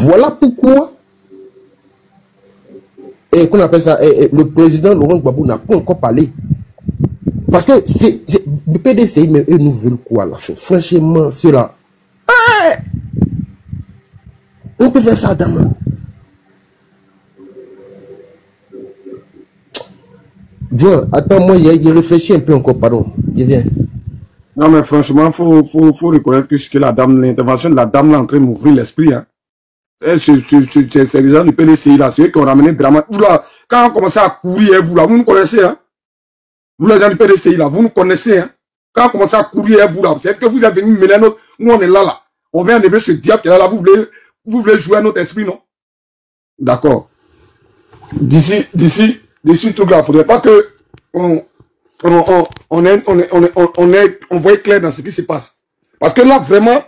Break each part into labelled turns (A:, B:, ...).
A: Voilà pourquoi et qu'on appelle ça, le président Laurent Gbagbo n'a pas encore parlé. Parce que le PDC, mais eux nous veulent quoi à la fin? Franchement, cela. On peut faire ça, dame. Joe, attends, moi, il réfléchit un peu encore, pardon. Je viens.
B: Non, mais franchement, il faut reconnaître que ce que l'intervention de la dame là est en train de m'ouvrir l'esprit. Hein. C'est les gens du PDCI là, ceux qui ont ramené drama. Vous là, quand on commence à courir, vous là, vous nous connaissez, hein. Vous les gens du PDCI là, vous nous connaissez, hein. Quand on commence à courir, vous là, c'est que vous êtes venus mêler notre, nous on est là. On vient enlever ce diable qui est là, vous voulez jouer à notre esprit, non? D'accord. D'ici tout là, il ne faudrait pas que on voit clair dans ce qui se passe. Parce que là, vraiment,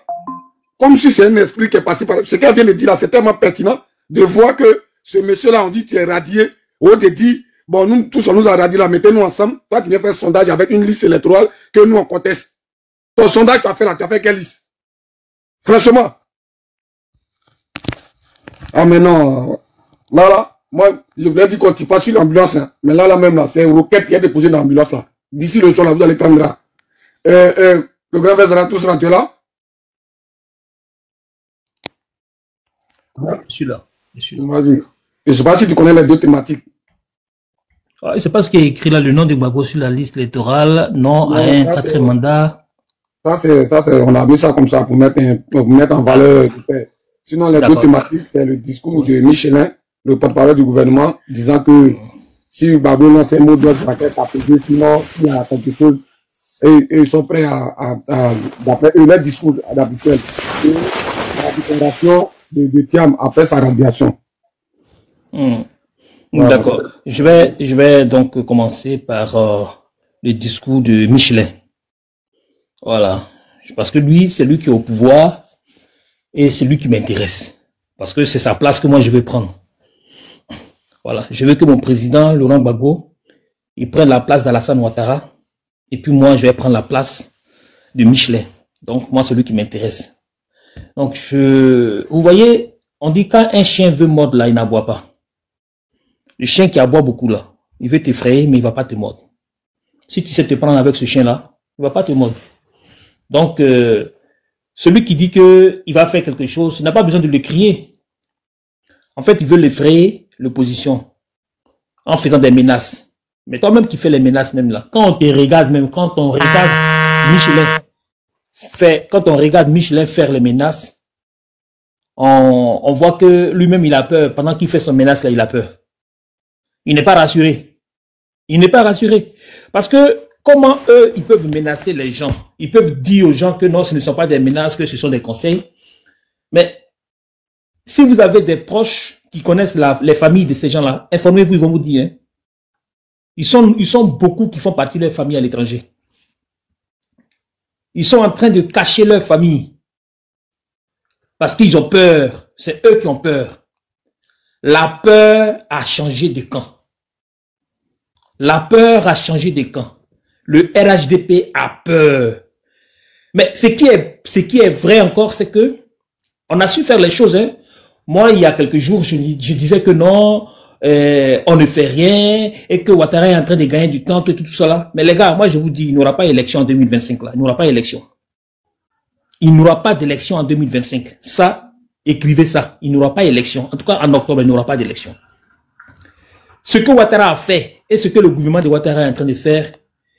B: comme si c'est un esprit qui est passé par... Ce qu'elle vient de dire là, c'est tellement pertinent de voir que ce monsieur-là, on dit tu es radié. Au de dire, bon, nous tous, on nous a radié là, mettez-nous ensemble. Toi, tu viens faire un sondage avec une liste électorale que nous, on conteste. Ton sondage, tu as fait là, tu as fait quelle liste? Franchement. Ah, mais non. Là, moi, je voulais dire qu'on ne tire pas sur l'ambulance. Hein. Mais là, même, là, c'est une roquette qui est déposée dans l'ambulance là. D'ici le soir, là, vous allez prendre là. Le grand frère sera tous rentrés là.
C: Je suis là.
B: Je ne sais pas si tu connais les deux thématiques.
C: Je ne sais pas ce qui est écrit là, le nom de Gbagbo sur la liste électorale, non à un quatrième mandat.
B: Ça, on a mis ça comme ça pour mettre en valeur. Sinon, les deux thématiques, c'est le discours de Michelin, le porte-parole du gouvernement, disant que si Gbagbo lance un mot d'ordre sur laquelle t'appeler, sinon il y a quelque chose, et ils sont prêts d'après leur discours d'habituel. Et la déclaration de Thiam après sa radiation.
C: Voilà, d'accord. Je vais donc commencer par le discours de Michelin. Voilà. Parce que lui, c'est lui qui est au pouvoir et c'est lui qui m'intéresse. Parce que c'est sa place que moi je vais prendre. Voilà. Je veux que mon président, Laurent Gbagbo, il prenne la place d'Alassane Ouattara. Et puis moi, je vais prendre la place de Michelin. Donc moi, c'est lui qui m'intéresse. Donc vous voyez, on dit quand un chien veut mordre là, il n'aboie pas. Le chien qui aboie beaucoup là, il veut t'effrayer, mais il ne va pas te mordre. Si tu sais te prendre avec ce chien-là, il ne va pas te mordre. Donc, celui qui dit qu'il va faire quelque chose, il n'a pas besoin de le crier. En fait, il veut l'effrayer, l'opposition, en faisant des menaces. Mais toi-même qui fais les menaces même là, quand on te regarde même, quand on regarde Michelin faire les menaces, on voit que lui-même il a peur. Pendant qu'il fait son menace là, il a peur. Il n'est pas rassuré. Il n'est pas rassuré. Parce que comment eux, ils peuvent menacer les gens? Ils peuvent dire aux gens que non, ce ne sont pas des menaces, que ce sont des conseils. Mais si vous avez des proches qui connaissent les familles de ces gens-là, informez-vous, ils vont vous dire. Hein. Ils sont beaucoup qui font partie de leur famille à l'étranger. Ils sont en train de cacher leur famille. Parce qu'ils ont peur. C'est eux qui ont peur. La peur a changé de camp. La peur a changé de camp. Le RHDP a peur. Mais ce qui est vrai encore, c'est que on a su faire les choses. Hein. Moi, il y a quelques jours, je disais que non, on ne fait rien et que Ouattara est en train de gagner du temps, tout ça. Mais les gars, moi je vous dis, il n'y aura pas d'élection en 2025 là. Il n'y aura pas d'élection. Il n'y aura pas d'élection en 2025. Ça, écrivez ça. Il n'y aura pas d'élection. En tout cas, en octobre, il n'y aura pas d'élection. Ce que Ouattara a fait et ce que le gouvernement de Ouattara est en train de faire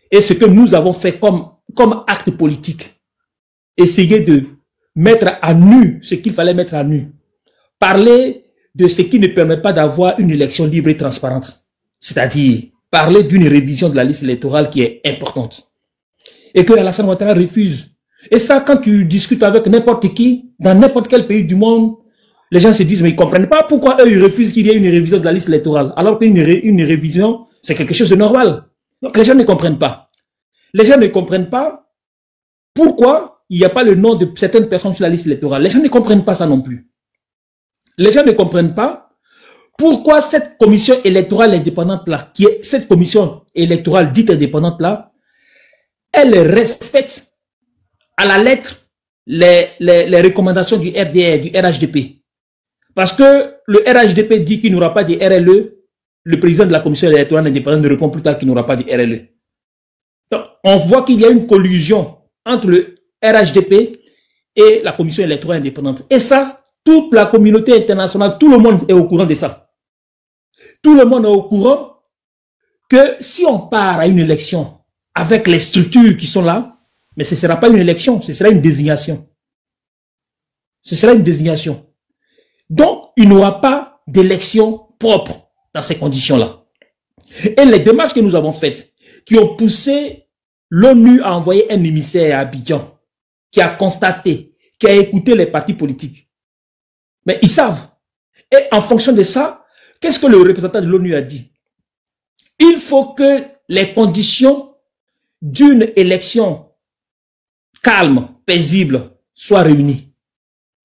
C: et ce que nous avons fait comme acte politique, essayer de mettre à nu ce qu'il fallait mettre à nu. Parler de ce qui ne permet pas d'avoir une élection libre et transparente. C'est-à-dire parler d'une révision de la liste électorale qui est importante. Et que Alassane Ouattara refuse. Et ça, quand tu discutes avec n'importe qui, dans n'importe quel pays du monde, les gens se disent, mais ils ne comprennent pas pourquoi eux, ils refusent qu'il y ait une révision de la liste électorale. Alors qu'une révision, c'est quelque chose de normal. Donc les gens ne comprennent pas. Les gens ne comprennent pas pourquoi il n'y a pas le nom de certaines personnes sur la liste électorale. Les gens ne comprennent pas ça non plus. Les gens ne comprennent pas pourquoi cette commission électorale indépendante-là, qui est cette commission électorale dite indépendante-là, elle respecte à la lettre les recommandations du RDR, du RHDP. Parce que le RHDP dit qu'il n'y aura pas de RLE, le président de la commission électorale indépendante ne répond plus tard qu'il n'y aura pas de RLE. Donc, on voit qu'il y a une collusion entre le RHDP et la commission électorale indépendante. Et ça, toute la communauté internationale, tout le monde est au courant de ça. Tout le monde est au courant que si on part à une élection avec les structures qui sont là, mais ce ne sera pas une élection, ce sera une désignation. Ce sera une désignation. Donc, il n'y aura pas d'élection propre dans ces conditions-là. Et les démarches que nous avons faites, qui ont poussé l'ONU à envoyer un émissaire à Abidjan, qui a constaté, qui a écouté les partis politiques. Mais ils savent. Et en fonction de ça, qu'est-ce que le représentant de l'ONU a dit? Il faut que les conditions d'une élection calme, paisible, soient réunies.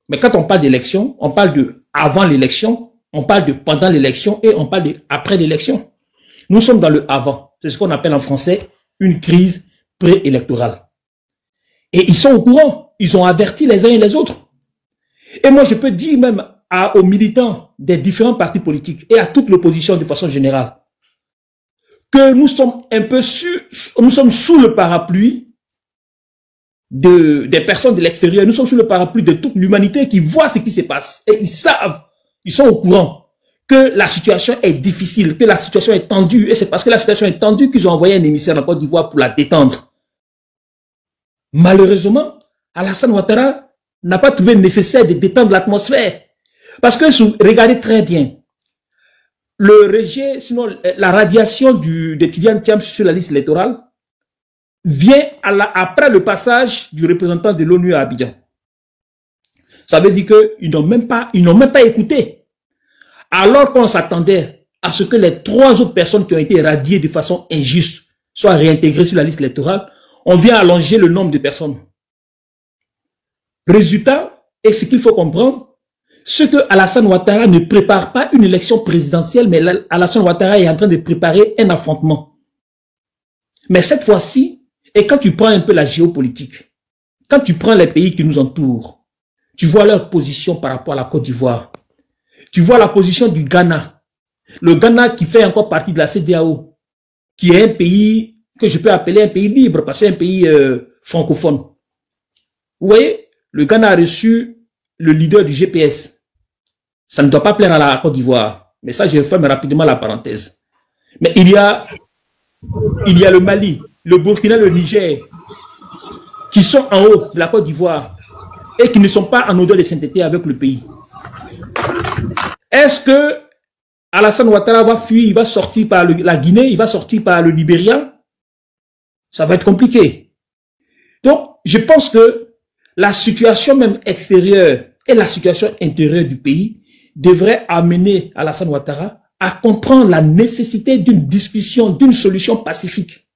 C: Mais quand on parle d'élection, on parle de avant l'élection, on parle de pendant l'élection et on parle de après l'élection. Nous sommes dans le avant. C'est ce qu'on appelle en français une crise préélectorale. Et ils sont au courant. Ils ont averti les uns et les autres. Et moi, je peux dire même aux militants des différents partis politiques et à toute l'opposition de façon générale que nous sommes un peu nous sommes sous le parapluie des personnes de l'extérieur. Nous sommes sous le parapluie de toute l'humanité qui voit ce qui se passe. Et ils savent, ils sont au courant que la situation est difficile, que la situation est tendue. Et c'est parce que la situation est tendue qu'ils ont envoyé un émissaire en Côte d'Ivoire pour la détendre. Malheureusement, Alassane Ouattara n'a pas trouvé nécessaire de détendre l'atmosphère. Parce que, regardez très bien, le rejet, sinon la radiation de Tidiane Thiam sur la liste électorale vient après le passage du représentant de l'ONU à Abidjan. Ça veut dire qu'ils n'ont même pas écouté. Alors qu'on s'attendait à ce que les 3 autres personnes qui ont été radiées de façon injuste soient réintégrées sur la liste électorale, on vient allonger le nombre de personnes. Résultat, et ce qu'il faut comprendre, ce que Alassane Ouattara ne prépare pas une élection présidentielle, mais Alassane Ouattara est en train de préparer un affrontement. Mais cette fois-ci, et quand tu prends un peu la géopolitique, quand tu prends les pays qui nous entourent, tu vois leur position par rapport à la Côte d'Ivoire. Tu vois la position du Ghana. Le Ghana qui fait encore partie de la CEDEAO, qui est un pays que je peux appeler un pays libre, parce que c'est un pays francophone. Vous voyez, le Ghana a reçu le leader du GPS. Ça ne doit pas plaire à la Côte d'Ivoire. Mais ça, je ferme rapidement la parenthèse. Mais il y a le Mali, le Burkina, le Niger, qui sont en haut de la Côte d'Ivoire et qui ne sont pas en odeur de sainteté avec le pays. Est-ce que Alassane Ouattara va fuir, il va sortir par la Guinée, il va sortir par le Libéria? Ça va être compliqué. Donc, je pense que la situation même extérieure et la situation intérieure du pays devrait amener Alassane Ouattara à comprendre la nécessité d'une discussion, d'une solution pacifique.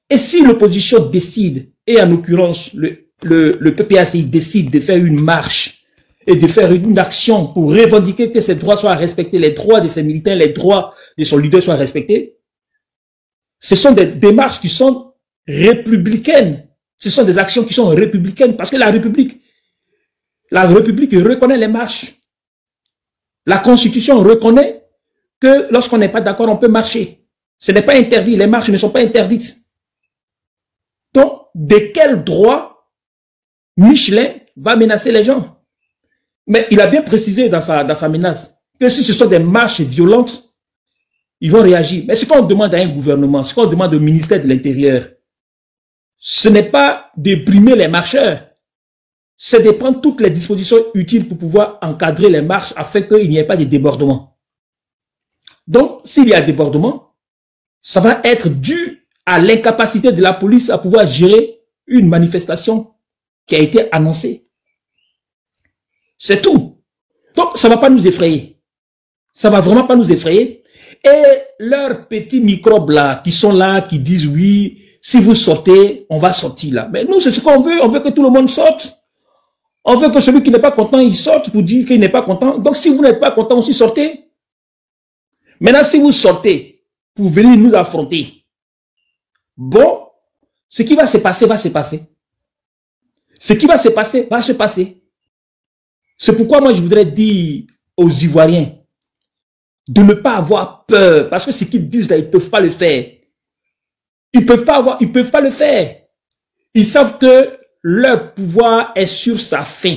C: Et si l'opposition décide, et en l'occurrence le PPACI décide de faire une marche et de faire une action pour revendiquer que ses droits soient respectés, les droits de ses militants, les droits de son leader soient respectés, ce sont des démarches qui sont républicaines. Ce sont des actions qui sont républicaines parce que la République reconnaît les marches. La Constitution reconnaît que lorsqu'on n'est pas d'accord, on peut marcher. Ce n'est pas interdit, les marches ne sont pas interdites. Donc, de quel droit Michelin va menacer les gens? Mais il a bien précisé dans sa menace que si ce sont des marches violentes, ils vont réagir. Mais ce qu'on demande à un gouvernement, ce qu'on demande au ministère de l'Intérieur, ce n'est pas de brimer les marcheurs, c'est de prendre toutes les dispositions utiles pour pouvoir encadrer les marches afin qu'il n'y ait pas de débordement. Donc, s'il y a débordement, ça va être dû à l'incapacité de la police à pouvoir gérer une manifestation qui a été annoncée. C'est tout. Donc, ça ne va pas nous effrayer. Ça ne va vraiment pas nous effrayer. Et leurs petits microbes là, qui sont là, qui disent oui, si vous sortez, on va sortir là. Mais nous, c'est ce qu'on veut. On veut que tout le monde sorte. On veut que celui qui n'est pas content, il sorte pour dire qu'il n'est pas content. Donc, si vous n'êtes pas content aussi, sortez. Maintenant, si vous sortez pour venir nous affronter, bon, ce qui va se passer, va se passer. Ce qui va se passer, va se passer. C'est pourquoi moi je voudrais dire aux Ivoiriens de ne pas avoir peur, parce que ce qu'ils disent là, ils ne peuvent pas le faire. Ils peuvent pas le faire. Ils savent que leur pouvoir est sur sa fin.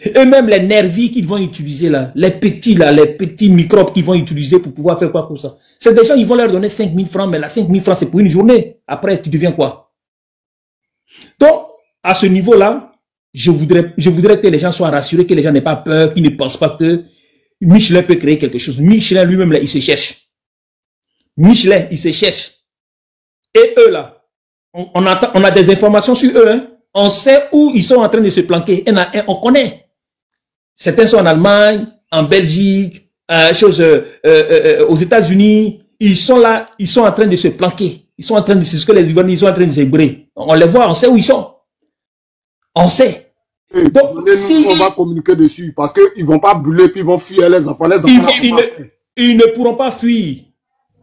C: Et même les nervis qu'ils vont utiliser là, les petits microbes qu'ils vont utiliser pour pouvoir faire quoi pour ça. C'est des gens, ils vont leur donner 5 000 francs, mais là, 5 000 francs, c'est pour une journée. Après, tu deviens quoi? Donc, à ce niveau-là, je voudrais que les gens soient rassurés, que les gens n'aient pas peur, qu'ils ne pensent pas que Michelin peut créer quelque chose. Michelin lui-même, là, il se cherche. Michelin, il se cherche. Et eux, là, on a des informations sur eux. Hein. On sait où ils sont en train de se planquer. On connaît. Certains sont en Allemagne, en Belgique, aux États-Unis. Ils sont là, ils sont en train de se planquer. Ils sont en train de, c'est ce que les Ivoiriens, ils sont en train de se brûler. On les voit, on sait où ils sont. On sait.
B: Donc, on va communiquer dessus parce qu'ils ne vont pas brûler puis ils vont fuir les enfants.
C: Ils ne pourront pas fuir.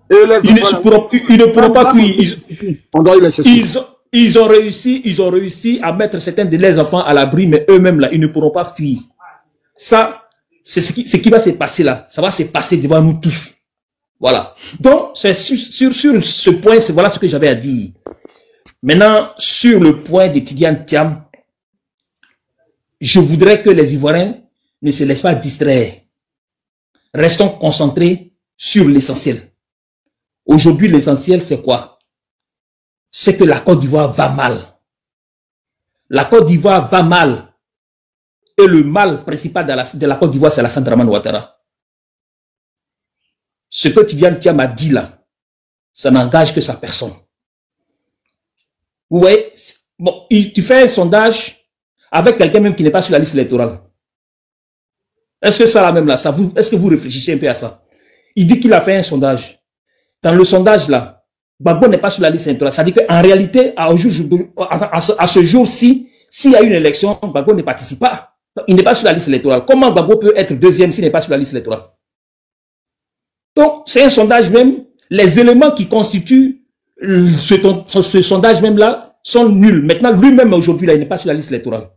B: Et les
C: Ils ne pourront pas fuir.
B: On doit les chercher.
C: Ils ont réussi à mettre certains de leurs enfants à l'abri, mais eux-mêmes là, ils ne pourront pas fuir. Ça, c'est ce qui va se passer là. Ça va se passer devant nous tous. Voilà. Donc, c'est sur ce point, voilà ce que j'avais à dire. Maintenant, sur le point de Tidiane Thiam, je voudrais que les Ivoiriens ne se laissent pas distraire. Restons concentrés sur l'essentiel. Aujourd'hui, l'essentiel, c'est quoi? C'est que la Côte d'Ivoire va mal. La Côte d'Ivoire va mal. Et le mal principal de la Côte d'Ivoire, c'est la Dramane Ouattara. Ce que Tidiane Thiam a dit là, ça n'engage que sa personne. Vous voyez, bon, tu fais un sondage avec quelqu'un même qui n'est pas sur la liste électorale. Est-ce que ça là même là, est-ce que vous réfléchissez un peu à ça? Il dit qu'il a fait un sondage. Dans le sondage là, Gbagbo n'est pas sur la liste électorale. Ça dit qu'en réalité, à ce jour-ci, s'il y a une élection, Gbagbo ne participe pas. Il n'est pas sur la liste électorale. Comment Gbagbo peut être deuxième s'il n'est pas sur la liste électorale? Donc, c'est un sondage même. Les éléments qui constituent ce sondage même là sont nuls. Maintenant, lui-même aujourd'hui, là, il n'est pas sur la liste électorale.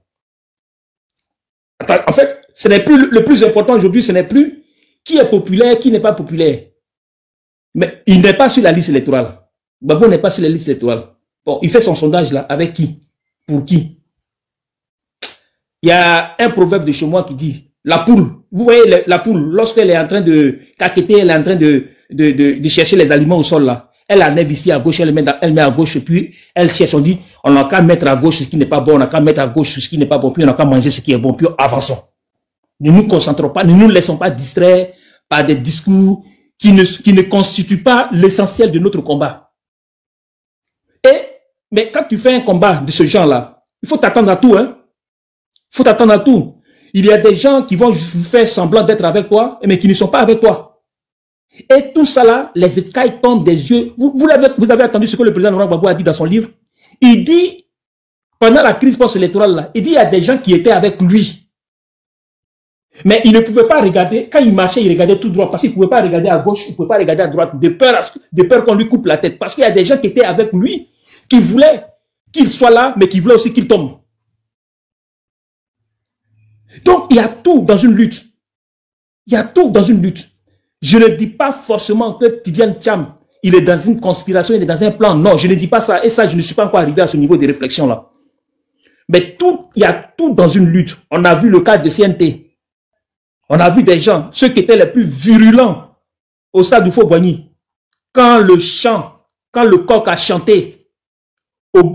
C: En fait, ce n'est plus le plus important aujourd'hui, ce n'est plus qui est populaire, qui n'est pas populaire. Mais il n'est pas sur la liste électorale. Gbagbo n'est pas sur la liste électorale. Bon, il fait son sondage là, avec qui? Pour qui? Il y a un proverbe de chez moi qui dit, la poule, vous voyez la poule, lorsqu'elle est en train de caqueter, elle est en train de chercher les aliments au sol là, elle enlève ici à gauche, elle met à gauche, puis elle cherche, on dit, on n'a qu'à mettre à gauche ce qui n'est pas bon, on n'a qu'à mettre à gauche ce qui n'est pas bon, puis on n'a qu'à manger ce qui est bon, puis avançons. Ne nous concentrons pas, ne nous laissons pas distraire par des discours qui ne constituent pas l'essentiel de notre combat. Mais quand tu fais un combat de ce genre-là, il faut t'attendre à tout, hein. Il faut t'attendre à tout. Il y a des gens qui vont faire semblant d'être avec toi, mais qui ne sont pas avec toi. Et tout ça là, les écailles tombent des yeux. Vous avez entendu ce que le président Laurent Gbagbo a dit dans son livre. Il dit, pendant la crise post-électorale là, il dit il y a des gens qui étaient avec lui. Mais il ne pouvait pas regarder, quand il marchait, il regardait tout droit, parce qu'il ne pouvait pas regarder à gauche, il ne pouvait pas regarder à droite, de peur qu'on lui coupe la tête. Parce qu'il y a des gens qui étaient avec lui, qui voulaient qu'il soit là, mais qui voulaient aussi qu'il tombe. Donc, il y a tout dans une lutte. Il y a tout dans une lutte. Je ne dis pas forcément que Tidiane Thiam, il est dans une conspiration, il est dans un plan. Non, je ne dis pas ça. Et ça, je ne suis pas encore arrivé à ce niveau de réflexion-là. Mais il y a tout dans une lutte. On a vu le cas de CNT. On a vu des gens, ceux qui étaient les plus virulents au stade du Faux-Boigny. Quand le coq a chanté,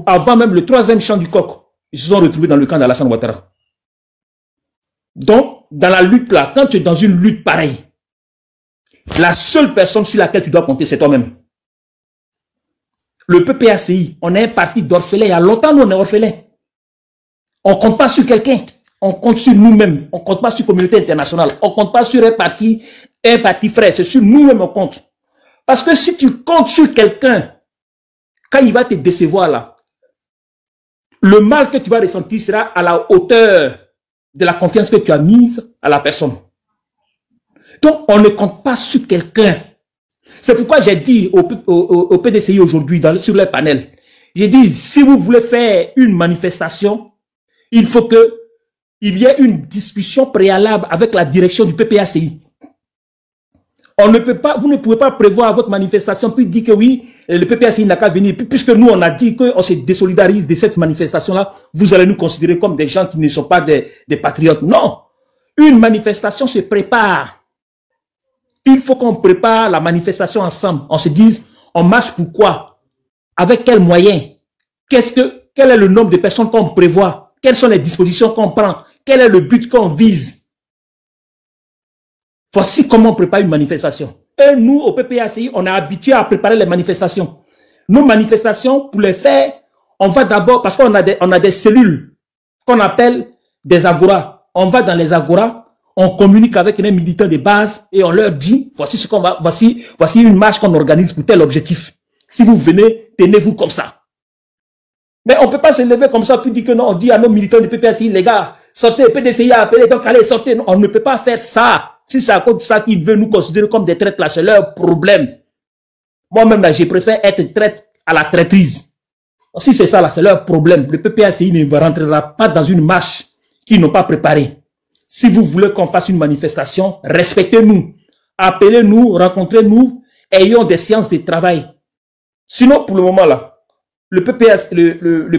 C: avant même le 3e chant du coq, ils se sont retrouvés dans le camp d'Alassane Ouattara. Donc, dans la lutte là, quand tu es dans une lutte pareille, la seule personne sur laquelle tu dois compter, c'est toi-même. Le PPACI, on est un parti d'orphelins. Il y a longtemps, nous, on est orphelins. On ne compte pas sur quelqu'un. On compte sur nous-mêmes. On ne compte pas sur la communauté internationale. On ne compte pas sur un parti frère. C'est sur nous-mêmes on compte. Parce que si tu comptes sur quelqu'un, quand il va te décevoir là, le mal que tu vas ressentir sera à la hauteur de la confiance que tu as mise à la personne. Donc, on ne compte pas sur quelqu'un. C'est pourquoi j'ai dit au PDCI aujourd'hui, sur le panel, j'ai dit, si vous voulez faire une manifestation, il faut que il y ait une discussion préalable avec la direction du PPACI. On ne peut pas, vous ne pouvez pas prévoir votre manifestation puis dire que oui, le PPACI n'a qu'à venir. Puisque nous, on a dit qu'on se désolidarise de cette manifestation-là, vous allez nous considérer comme des gens qui ne sont pas des patriotes. Non. Une manifestation se prépare. Il faut qu'on prépare la manifestation ensemble. On se dise, on marche pourquoi? Avec quels moyens? Quel est le nombre de personnes qu'on prévoit? Quelles sont les dispositions qu'on prend? Quel est le but qu'on vise? Voici comment on prépare une manifestation. Et nous, au PPACI, on est habitué à préparer les manifestations. Nos manifestations, pour les faire, on va d'abord, parce qu'on a des cellules qu'on appelle des agoras. On va dans les agoras, on communique avec les militants de base et on leur dit, voici ce qu'on va, voici une marche qu'on organise pour tel objectif. Si vous venez, tenez-vous comme ça. Mais on ne peut pas se lever comme ça puis dire que non, on dit à nos militants de PPACI, les gars, sortez, PDCI a appelé, donc allez, sortez. Non, on ne peut pas faire ça. Si c'est à cause de ça qu'ils veulent nous considérer comme des traîtres, là, c'est leur problème. Moi-même, là, je préfère être traître à la traîtrise. Si c'est ça, là, c'est leur problème. Le PPACI ne rentrera pas dans une marche qu'ils n'ont pas préparée. Si vous voulez qu'on fasse une manifestation, respectez-nous. Appelez-nous, rencontrez-nous, ayons des séances de travail. Sinon, pour le moment, là, le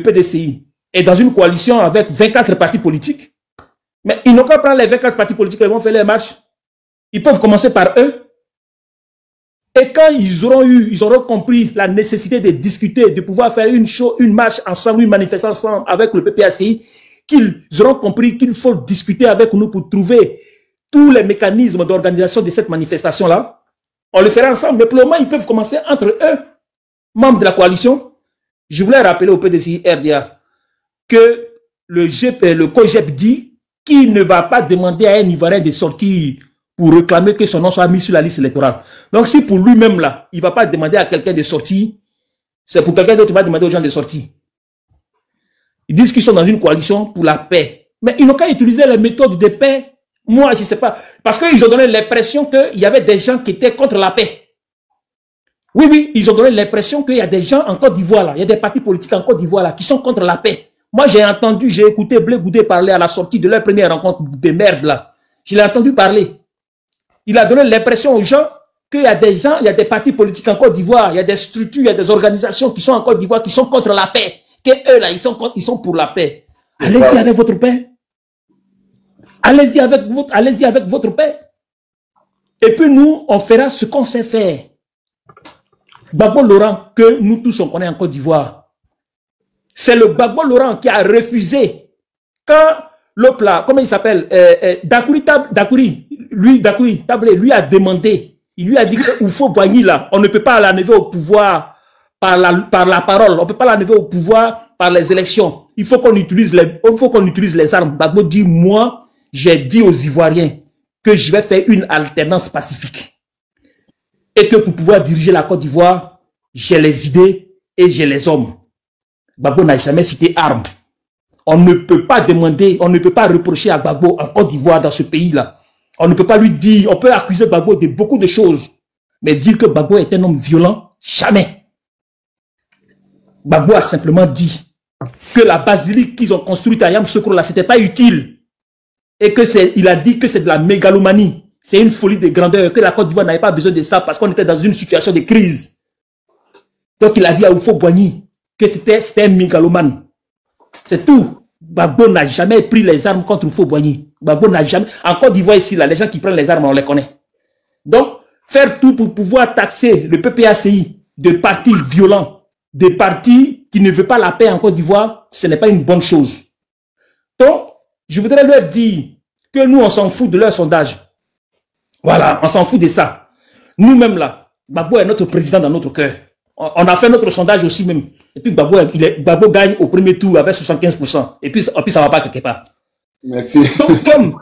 C: PDCI est dans une coalition avec 24 partis politiques. Mais ils n'ont qu'à prendre les 24 partis politiques et ils vont faire les marches. Ils peuvent commencer par eux. Et quand ils auront compris la nécessité de discuter, de pouvoir faire une marche ensemble, une manifestation ensemble avec le PPACI, qu'ils auront compris qu'il faut discuter avec nous pour trouver tous les mécanismes d'organisation de cette manifestation-là, on le fera ensemble. Mais pour le moment, ils peuvent commencer entre eux, membres de la coalition. Je voulais rappeler au PDCI RDA que le COGEP dit qu'il ne va pas demander à un Ivoirien de sortir pour réclamer que son nom soit mis sur la liste électorale. Donc si pour lui-même là, il ne va pas demander à quelqu'un de sortir, c'est pour quelqu'un d'autre qui va demander aux gens de sortir. Ils disent qu'ils sont dans une coalition pour la paix. Mais ils n'ont qu'à utiliser les méthodes de paix. Moi, je ne sais pas. Parce qu'ils ont donné l'impression qu'il y avait des gens qui étaient contre la paix. Oui, oui, ils ont donné l'impression qu'il y a des gens en Côte d'Ivoire là, il y a des partis politiques en Côte d'Ivoire là qui sont contre la paix. Moi, j'ai écouté Blé Goudé parler à la sortie de leur première rencontre de merde là. Je l'ai entendu parler. Il a donné l'impression aux gens qu'il y a des gens, il y a des partis politiques en Côte d'Ivoire, il y a des structures, il y a des organisations qui sont en Côte d'Ivoire qui sont contre la paix. Que eux là, ils sont pour la paix. Allez-y avec votre paix. Allez-y avec votre paix. Et puis nous, on fera ce qu'on sait faire. Gbagbo Laurent, que nous tous on connaît en Côte d'Ivoire, c'est le Gbagbo Laurent qui a refusé quand l'autre là, comment il s'appelle, Dakouri, lui a demandé, il lui a dit que Oufo Boigny là, on ne peut pas l'enlever au pouvoir par la parole, on ne peut pas l'enlever au pouvoir par les élections. Il faut qu'on utilise les armes. Gbagbo dit, moi, j'ai dit aux Ivoiriens que je vais faire une alternance pacifique. Et que pour pouvoir diriger la Côte d'Ivoire, j'ai les idées et j'ai les hommes. Gbagbo n'a jamais cité armes. On ne peut pas demander, on ne peut pas reprocher à Gbagbo en Côte d'Ivoire, dans ce pays-là. On ne peut pas lui dire, on peut accuser Gbagbo de beaucoup de choses. Mais dire que Gbagbo est un homme violent, jamais. Gbagbo a simplement dit que la basilique qu'ils ont construite à Yamoussoukro là, c'était pas utile. Et il a dit que c'est de la mégalomanie. C'est une folie de grandeur, que la Côte d'Ivoire n'avait pas besoin de ça parce qu'on était dans une situation de crise. Donc il a dit à Oufo Boigny que c'était un mégalomane. C'est tout. Gbagbo n'a jamais pris les armes contre Oufo Boigny. Gbagbo n'a jamais... En Côte d'Ivoire ici, là, les gens qui prennent les armes, on les connaît. Donc, faire tout pour pouvoir taxer le PPACI de partis violents, de partis qui ne veulent pas la paix en Côte d'Ivoire, ce n'est pas une bonne chose. Donc, je voudrais leur dire que nous, on s'en fout de leur sondage. Voilà, on s'en fout de ça. Nous-mêmes là, Gbagbo est notre président dans notre cœur. On a fait notre sondage aussi même. Et puis Gbagbo gagne au premier tour avec 75%. Et puis ça ne va pas quelque part.
B: Merci.
C: Donc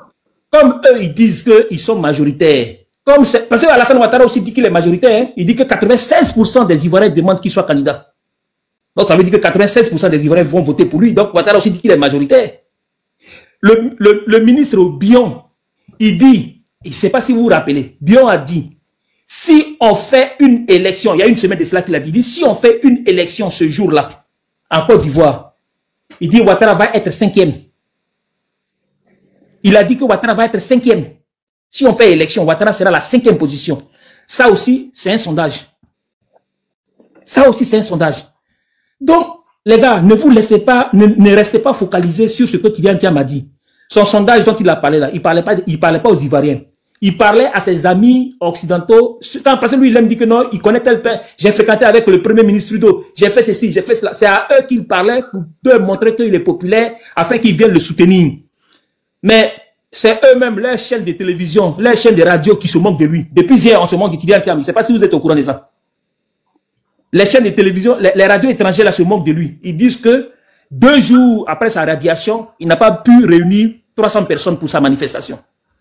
C: comme eux, ils disent qu'ils sont majoritaires. Parce que Alassane Ouattara aussi dit qu'il est majoritaire. Hein, il dit que 96% des Ivoiriens demandent qu'il soit candidat. Donc ça veut dire que 96% des Ivoiriens vont voter pour lui. Donc Ouattara aussi dit qu'il est majoritaire. Le ministre Bion, il dit... Je ne sais pas si vous vous rappelez, Bion a dit, si on fait une élection, il y a une semaine de cela qu'il a dit, si on fait une élection ce jour-là, en Côte d'Ivoire, il dit Ouattara va être 5e. Il a dit que Ouattara va être 5e. Si on fait élection, Ouattara sera la 5e position. Ça aussi, c'est un sondage. Ça aussi, c'est un sondage. Donc, les gars, ne vous laissez pas, ne restez pas focalisés sur ce que Tidjane Thiam a dit. Son sondage dont il a parlé là, il parlait pas aux Ivoiriens. Il parlait à ses amis occidentaux. Parce que lui, il aime dire que non, il connaît tel père. J'ai fréquenté avec le premier ministre Trudeau. J'ai fait ceci, j'ai fait cela. C'est à eux qu'il parlait pour leur montrer qu'il est populaire afin qu'ils viennent le soutenir. Mais c'est eux-mêmes, leurs chaînes de télévision, leurs chaînes de radio qui se moquent de lui. Depuis hier, on se moque de Tidjane Thiam. Je ne sais pas si vous êtes au courant de ça. Les chaînes de télévision, les radios étrangères là se moquent de lui. Ils disent que 2 jours après sa radiation, il n'a pas pu réunir 300 personnes pour sa manifestation.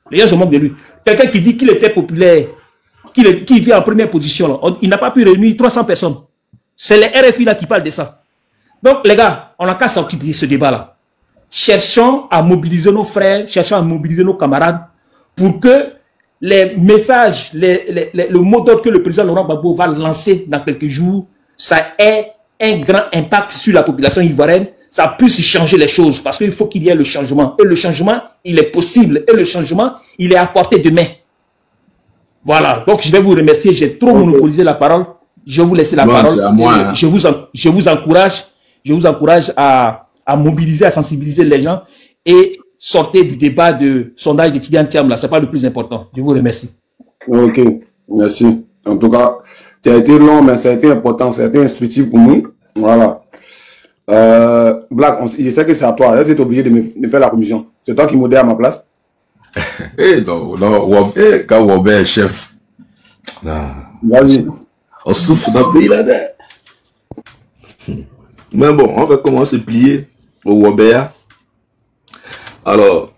C: Les gens se moquent de lui. Quelqu'un qui dit qu'il était populaire, qui vient en première position, là, il n'a pas pu réunir 300 personnes. C'est les RFI là qui parlent de ça. Donc les gars, on n'a qu'à sortir de ce débat-là. Cherchons à mobiliser nos frères, cherchons à mobiliser nos camarades pour que les messages, le mot d'ordre que le président Laurent Gbagbo va lancer dans quelques jours, ça ait un grand impact sur la population ivoirienne, ça puisse changer les choses, parce qu'il faut qu'il y ait le changement. Et le changement, il est possible. Et le changement, il est à portée de main. Voilà. Donc, je vais vous remercier. J'ai trop monopolisé la parole. Je vais vous laisser la parole.
D: À moi, hein.
C: Je vous encourage à mobiliser, à sensibiliser les gens et sortez du débat de sondage de Tidjane Thiam là. C'est pas le plus important. Je vous remercie.
B: Ok. Merci. En tout cas, tu as été long, mais ça a été important. Ça a été instructif pour nous. Voilà. Black, je sais que c'est à toi. Là, c'est obligé de me faire la commission. C'est toi qui modère à ma place.
D: Eh non, quand Wobé est chef,
B: Vas-y.
D: on souffre d'un pays là-dedans. Mais bon, on va commencer à se plier au Wobéa. Alors,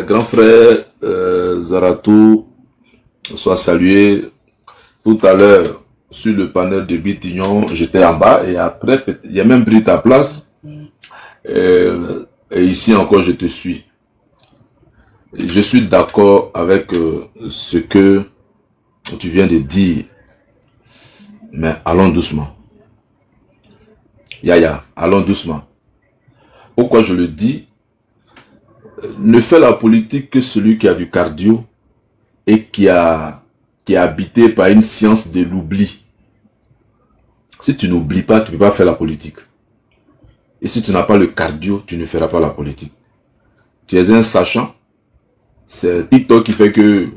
D: grand frère Zaratou, soit salué. Tout à l'heure, sur le panel de Bitignon, j'étais en bas et après, il y a même pris ta place. Et ici encore, je te suis. Et je suis d'accord avec ce que tu viens de dire. Mais allons doucement. Yaya, allons doucement. Pourquoi je le dis? Ne fait la politique que celui qui a du cardio et qui est habité par une science de l'oubli. Si tu n'oublies pas, tu ne peux pas faire la politique. Et si tu n'as pas le cardio, tu ne feras pas la politique. Tu es un sachant. C'est TikTok qui fait que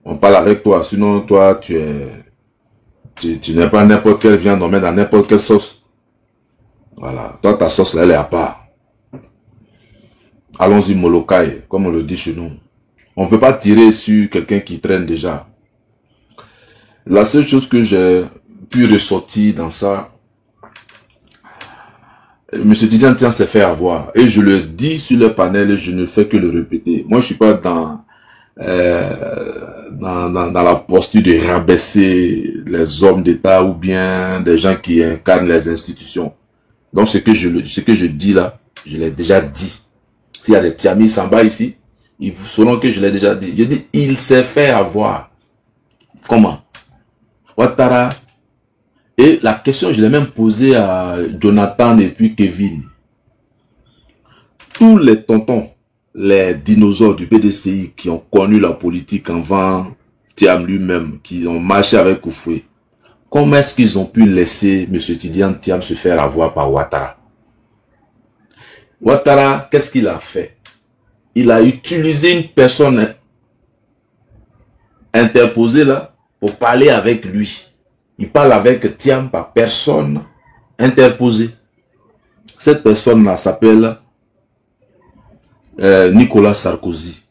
D: on parle avec toi. Sinon, toi, tu n'es pas n'importe quelle viande, on met dans n'importe quelle sauce. Voilà. Toi, ta sauce là, elle est à part. Allons-y, Molokai, comme on le dit chez nous. On ne peut pas tirer sur quelqu'un qui traîne déjà. La seule chose que j'ai pu ressortir dans ça, M. Tidjane Thiam s'est fait avoir. Et je le dis sur le panel et je ne fais que le répéter. Moi, je suis pas dans la posture de rabaisser les hommes d'État ou bien des gens qui incarnent les institutions. Donc, ce que je dis là, je l'ai déjà dit. S'il y a des Tiami Samba ici, ils sauront que je l'ai déjà dit. Je dis, il s'est fait avoir. Comment? Ouattara. Et la question, je l'ai même posée à Jonathan et puis Kevin. Tous les tontons, les dinosaures du PDCI qui ont connu la politique avant Thiam lui-même, qui ont marché avec Koufoué, comment est-ce qu'ils ont pu laisser M. Tidjane Thiam se faire avoir par Ouattara? Ouattara, qu'est-ce qu'il a fait? Il a utilisé une personne interposée là pour parler avec lui. Il parle avec Thiam par personne interposée. Cette personne-là s'appelle Nicolas Sarkozy.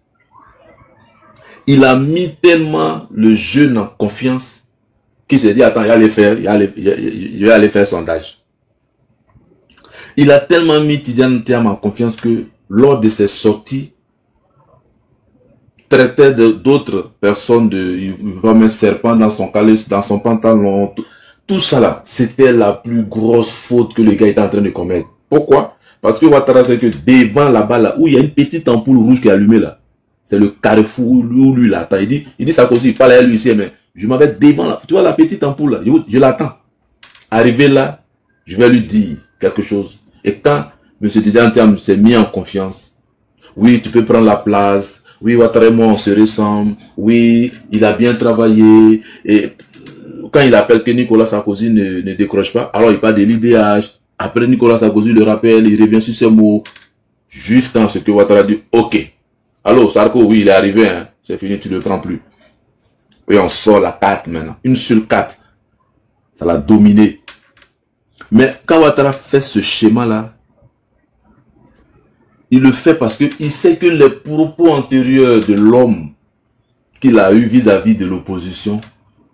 D: Il a mis tellement le jeune en confiance qu'il s'est dit, attends, je vais aller faire sondage. Il a tellement mis Tidjane Thiam en confiance que lors de ses sorties, traitait d'autres personnes il va mettre serpent dans son calice, dans son pantalon, tout ça là, c'était la plus grosse faute que le gars était en train de commettre. Pourquoi? Parce que Ouattara sait que devant là-bas là, où il y a une petite ampoule rouge qui est allumée là, c'est le carrefour où lui l'attend. Il dit Sarkozy, il parle à lui ici, mais je m'avais devant là, tu vois la petite ampoule là, je l'attends. Arrivé là, je vais lui dire quelque chose. Et quand M. Tidjane Thiam s'est mis en confiance, oui, tu peux prendre la place, oui, Ouattara et moi, on se ressemble, oui, il a bien travaillé, et quand il appelle que Nicolas Sarkozy ne décroche pas, alors il parle de l'IDH, après Nicolas Sarkozy le rappelle, il revient sur ses mots, jusqu'à ce que Ouattara dit, ok, allô, Sarko, oui, il est arrivé, hein, c'est fini, tu ne le prends plus. Et on sort la carte maintenant, une seule carte, ça l'a dominé. Mais quand Ouattara fait ce schéma-là, il le fait parce qu'il sait que les propos antérieurs de l'homme qu'il a eu vis-à-vis de l'opposition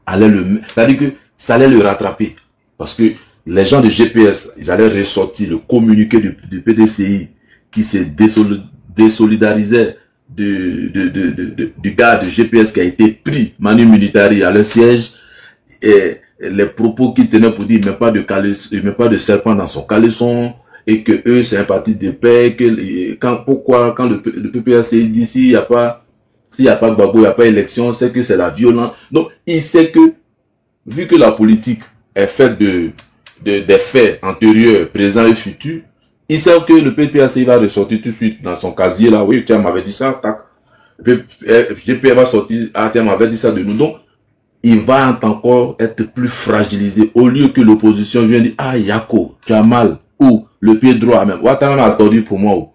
D: allaient c'est-à-dire que ça allait le rattraper. Parce que les gens de GPS, ils allaient ressortir le communiqué du PDCI qui se désolidarisait du gars de GPS qui a été pris, Manu Militari, à leur siège. Et les propos qu'il tenait pour dire il ne met pas de serpent dans son caleçon, et que eux c'est un parti de paix, que quand le PPRCI dit s'il n'y a pas Gbagbo, il n'y a pas élection, c'est que c'est la violence. Donc il sait que vu que la politique est faite des faits antérieurs, présents et futurs, ils savent que le PPRCI va ressortir tout de suite dans son casier là, oui, tu m'avais dit ça, tac. GPR va sortir, ah tu m'avais dit ça de nous. Donc il va encore être plus fragilisé au lieu que l'opposition vienne dire ah Yako, tu as mal, ou le pied droit même. Ouattara m'a attendu pour moi.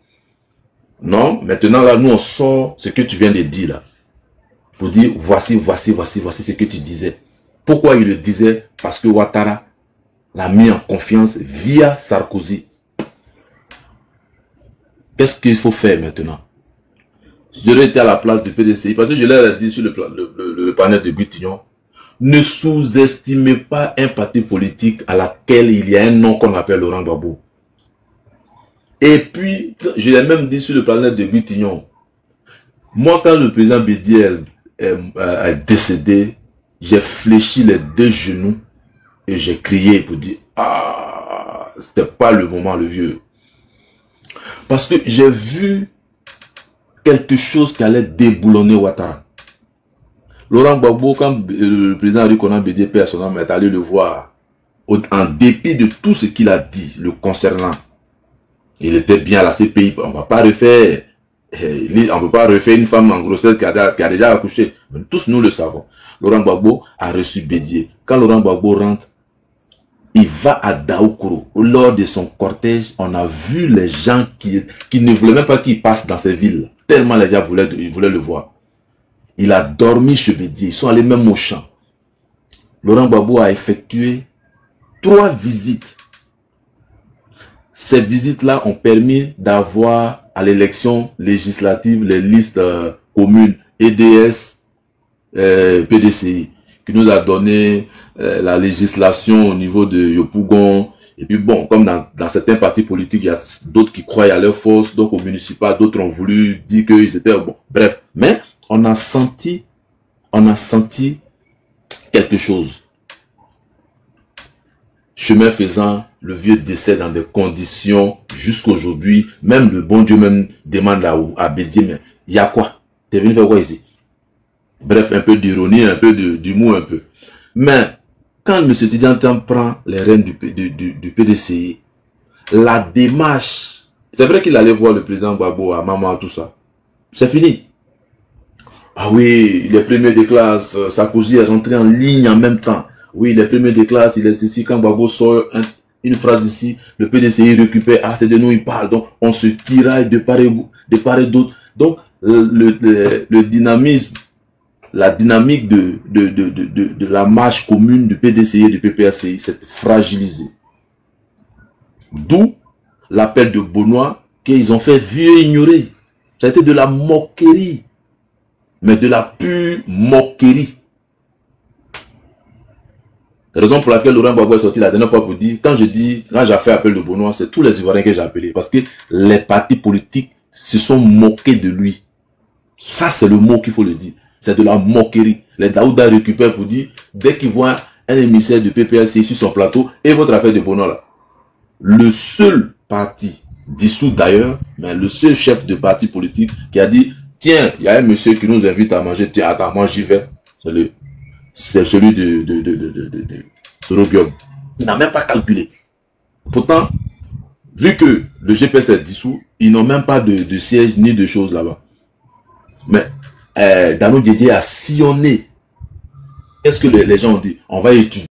D: Non, maintenant là, nous on sort ce que tu viens de dire là. Pour dire voici ce que tu disais. Pourquoi il le disait? Parce que Ouattara l'a mis en confiance via Sarkozy. Qu'est-ce qu'il faut faire maintenant? J'aurais été à la place du PDCI, parce que je l'ai dit sur le panel de Gutignon. Ne sous-estimez pas un parti politique à laquelle il y a un nom qu'on appelle Laurent Gbagbo. Et puis, je l'ai même dit sur le panel de Gutignon. Moi, quand le président Bédier est décédé, j'ai fléchi les deux genoux et j'ai crié pour dire « Ah, c'était pas le moment, le vieux. » Parce que j'ai vu quelque chose qui allait déboulonner Ouattara. Laurent Gbagbo, quand le président Henri Konan Bédié personnellement est allé le voir, en dépit de tout ce qu'il a dit le concernant, il était bien à la CPI, on va pas refaire, on peut pas refaire une femme en grossesse qui a déjà accouché. Mais tous nous le savons. Laurent Gbagbo a reçu Bédié. Quand Laurent Gbagbo rentre, il va à Daoukoro. Lors de son cortège, on a vu les gens qui ne voulaient même pas qu'il passe dans ces villes. Tellement les gens voulaient le voir. Il a dormi chez Bédié. Ils sont allés même au champ. Laurent Gbagbo a effectué 3 visites. Ces visites-là ont permis d'avoir à l'élection législative les listes communes EDS, PDCI, qui nous a donné la législation au niveau de Yopougon. Et puis bon, comme dans certains partis politiques, il y a d'autres qui croient à leur force, donc au municipal, d'autres ont voulu dire qu'ils étaient bon. Bref, mais on a senti quelque chose. Chemin faisant, le vieux décède dans des conditions jusqu'aujourd'hui. Même le bon Dieu même demande à Bédié, mais il y a quoi? T'es venu faire quoi ici? Bref, un peu d'ironie, un peu d'humour, un peu. Mais quand M. Tidiantan prend les rênes du PDCI, la démarche, c'est vrai qu'il allait voir le président Gbagbo à Maman, tout ça. C'est fini. Ah oui, les premiers de classe, Sarkozy est rentré en ligne en même temps. Oui, les premiers de classe, il est ici, quand Gbagbo sort une phrase ici, le PDCI récupère, ah c'est de nous il parle, donc on se tiraille de part et d'autre. Donc le dynamisme, la dynamique de la marche commune du PDCI et du PPRCI s'est fragilisée. D'où l'appel de Benoît qu'ils ont fait vieux ignorer. Ça a été de la moquerie, mais de la pure moquerie. La raison pour laquelle Laurent Gbagbo est sorti la dernière fois pour dire, quand j'ai fait appel de Benoît, c'est tous les Ivoiriens que j'ai appelés. Parce que les partis politiques se sont moqués de lui. Ça, c'est le mot qu'il faut le dire. C'est de la moquerie. Les Daouda récupèrent pour dire, dès qu'ils voient un émissaire de PPRC sur son plateau, et votre affaire de Benoît là. Le seul parti, dissous d'ailleurs, mais le seul chef de parti politique qui a dit, tiens, il y a un monsieur qui nous invite à manger, tiens, attends, moi j'y vais. C'est celui de Sorobium. Il n'a même pas calculé. Pourtant, vu que le GPS est dissous, Ils n'ont même pas de siège ni de choses là-bas. Mais Dano Diédié a sillonné. Qu'est-ce que les gens ont dit? On va étudier.